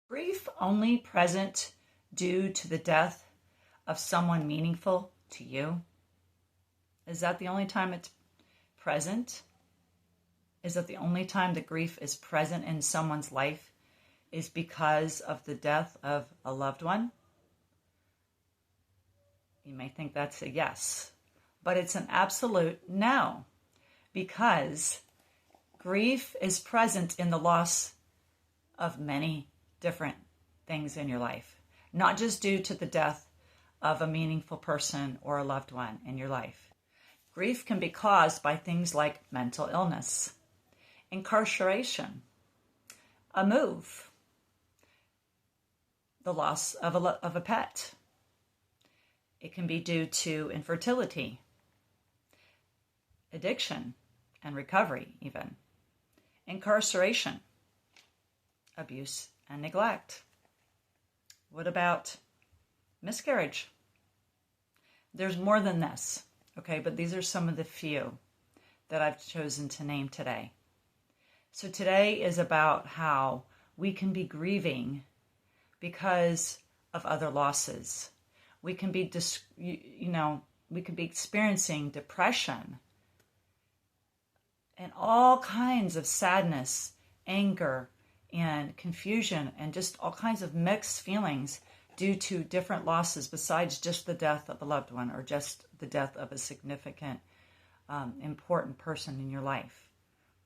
Grief only present due to the death of someone meaningful to you? Is that the only time it's present? Is that the only time that grief is present in someone's life is because of the death of a loved one? You may think that's a yes, but it's an absolute no, because grief is present in the loss of many different things in your life, not just due to the death of a meaningful person or a loved one in your life. Grief can be caused by things like mental illness, incarceration, a move, the loss of a pet. It can be due to infertility, addiction and recovery even, incarceration, abuse and neglect. What about miscarriage? There's more than this, okay? But these are some of the few that I've chosen to name today. So today is about how we can be grieving because of other losses. We can be, we can be experiencing depression and all kinds of sadness, anger, and confusion, and just all kinds of mixed feelings due to different losses besides just the death of a loved one or just the death of a significant, important person in your life.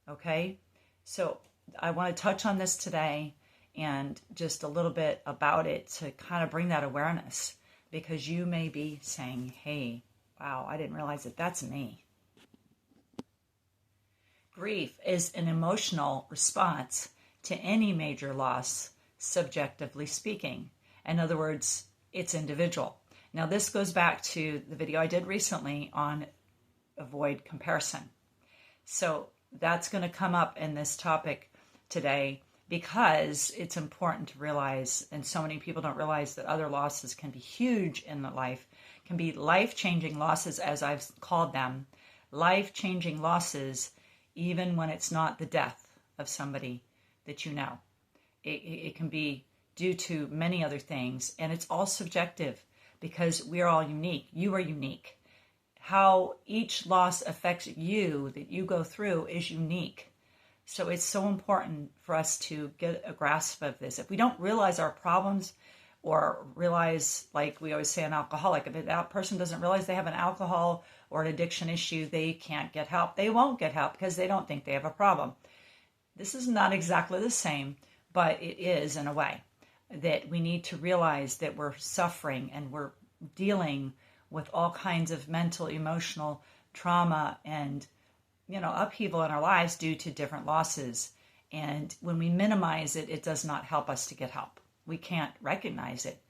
Okay? So I want to touch on this today and just a little bit about it to kind of bring that awareness, because you may be saying, hey, wow, I didn't realize that that's me. Grief is an emotional response to any major loss, subjectively speaking. In other words, it's individual. Now, this goes back to the video I did recently on avoid comparison. So that's going to come up in this topic today because it's important to realize, and so many people don't realize, that other losses can be huge in the life, can be life-changing losses, as I've called them, life-changing losses, even when it's not the death of somebody that you know. It can be due to many other things, and it's all subjective because we are all unique. You are unique. How each loss affects you that you go through is unique. So it's so important for us to get a grasp of this. If we don't realize our problems, or realize, like we always say, an alcoholic, if that person doesn't realize they have an alcohol or an addiction issue, they can't get help. They won't get help because they don't think they have a problem. This is not exactly the same, but it is in a way that we need to realize that we're suffering and we're dealing with all kinds of mental, emotional trauma and, upheaval in our lives due to different losses. And when we minimize it, it does not help us to get help. We can't recognize it.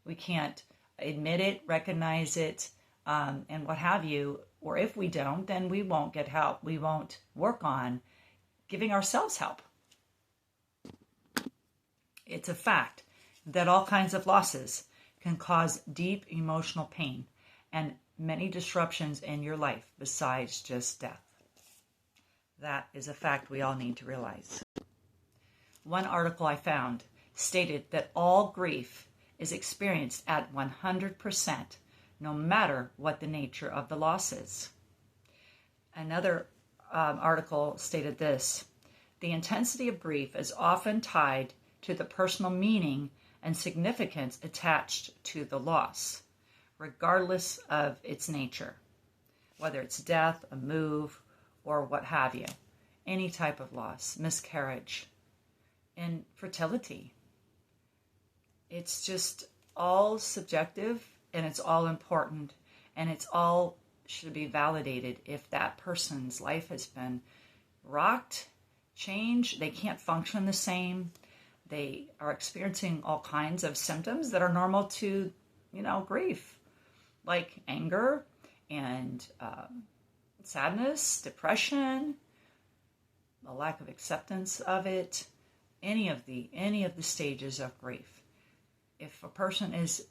We can't admit it, recognize it, and what have you. Or if we don't, then we won't get help. We won't work on giving ourselves help. It's a fact that all kinds of losses can cause deep emotional pain and many disruptions in your life besides just death. That is a fact we all need to realize. One article I found stated that all grief is experienced at 100%, no matter what the nature of the loss is. Another article stated this: the intensity of grief is often tied to the personal meaning and significance attached to the loss, regardless of its nature, whether it's death, a move, or what have you. Any type of loss, miscarriage, infertility. It's just all subjective, and it's all important, and it's all should be validated if that person's life has been rocked, changed, they can't function the same, they are experiencing all kinds of symptoms that are normal to, grief, like anger and sadness, depression, a lack of acceptance of it, any of the stages of grief. If a person is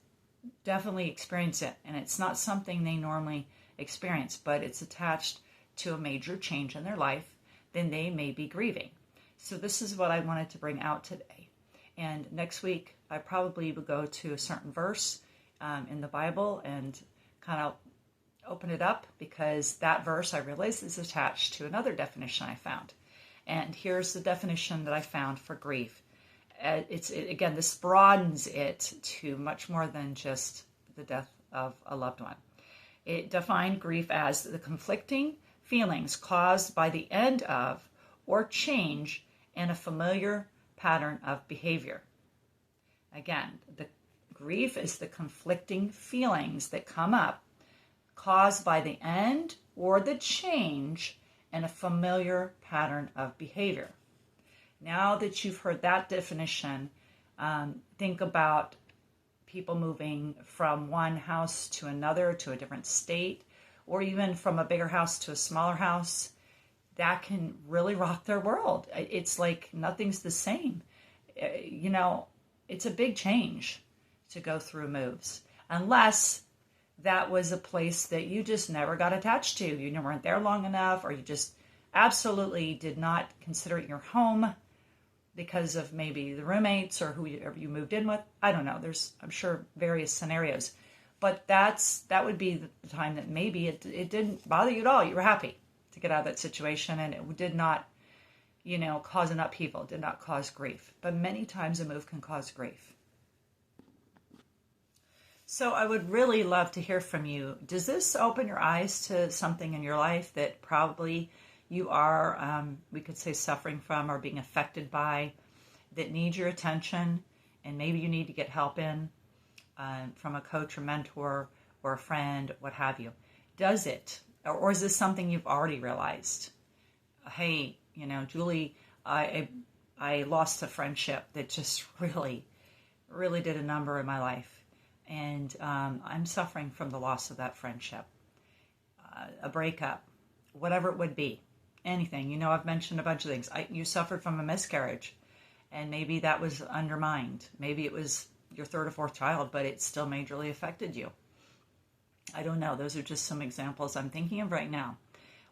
definitely experiencing it, and it's not something they normally experience, but it's attached to a major change in their life, then they may be grieving. So this is what I wanted to bring out today, And next week, I probably will go to a certain verse in the Bible and kind of open it up, because that verse, I realize, is attached to another definition I found. And here's the definition that I found for grief. Again, this broadens it to much more than just the death of a loved one. It defined grief as the conflicting feelings caused by the end of or change in a familiar pattern of behavior. Again, the grief is the conflicting feelings that come up caused by the end or the change in a familiar pattern of behavior. Now that you've heard that definition, think about people moving from one house to another, to a different state, or even from a bigger house to a smaller house. That can really rock their world. It's like nothing's the same. It's a big change to go through moves, unless that was a place that you just never got attached to. You weren't there long enough, or you just absolutely did not consider it your home because of maybe the roommates or whoever you moved in with. I don't know. There's, I'm sure, various scenarios. But that would be the time that maybe it didn't bother you at all. You were happy to get out of that situation, and it did not, cause an upheaval, did not cause grief. But many times a move can cause grief. So I would really love to hear from you. Does this open your eyes to something in your life that probably you are, we could say, suffering from or being affected by, that needs your attention, and maybe you need to get help in from a coach or mentor or a friend, what have you? Does it? Or is this something you've already realized? Hey, Julie, I lost a friendship that just really, really did a number in my life. And I'm suffering from the loss of that friendship, a breakup, whatever it would be, anything. I've mentioned a bunch of things. You suffered from a miscarriage, and maybe that was undermined. Maybe it was your third or fourth child, but it still majorly affected you. I don't know. Those are just some examples I'm thinking of right now.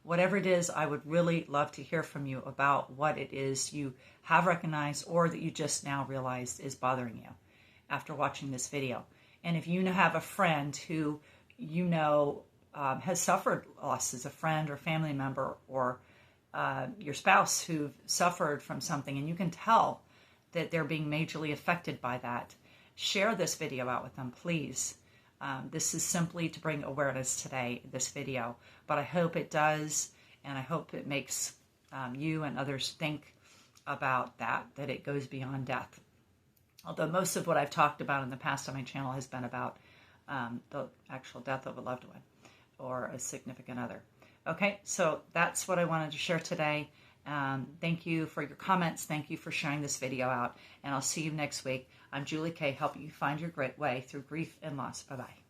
Whatever it is, I would really love to hear from you about what it is you have recognized or that you just now realized is bothering you after watching this video. And if you have a friend who has suffered losses, a friend or family member, or your spouse who suffered from something, and you can tell that they're being majorly affected by that, share this video out with them, please. This is simply to bring awareness today, this video, but I hope it does, and I hope it makes you and others think about that it goes beyond death. Although most of what I've talked about in the past on my channel has been about the actual death of a loved one or a significant other. Okay, so that's what I wanted to share today. Thank you for your comments. Thank you for sharing this video out. And I'll see you next week. I'm Julie Kay, helping you find your great way through grief and loss. Bye-bye.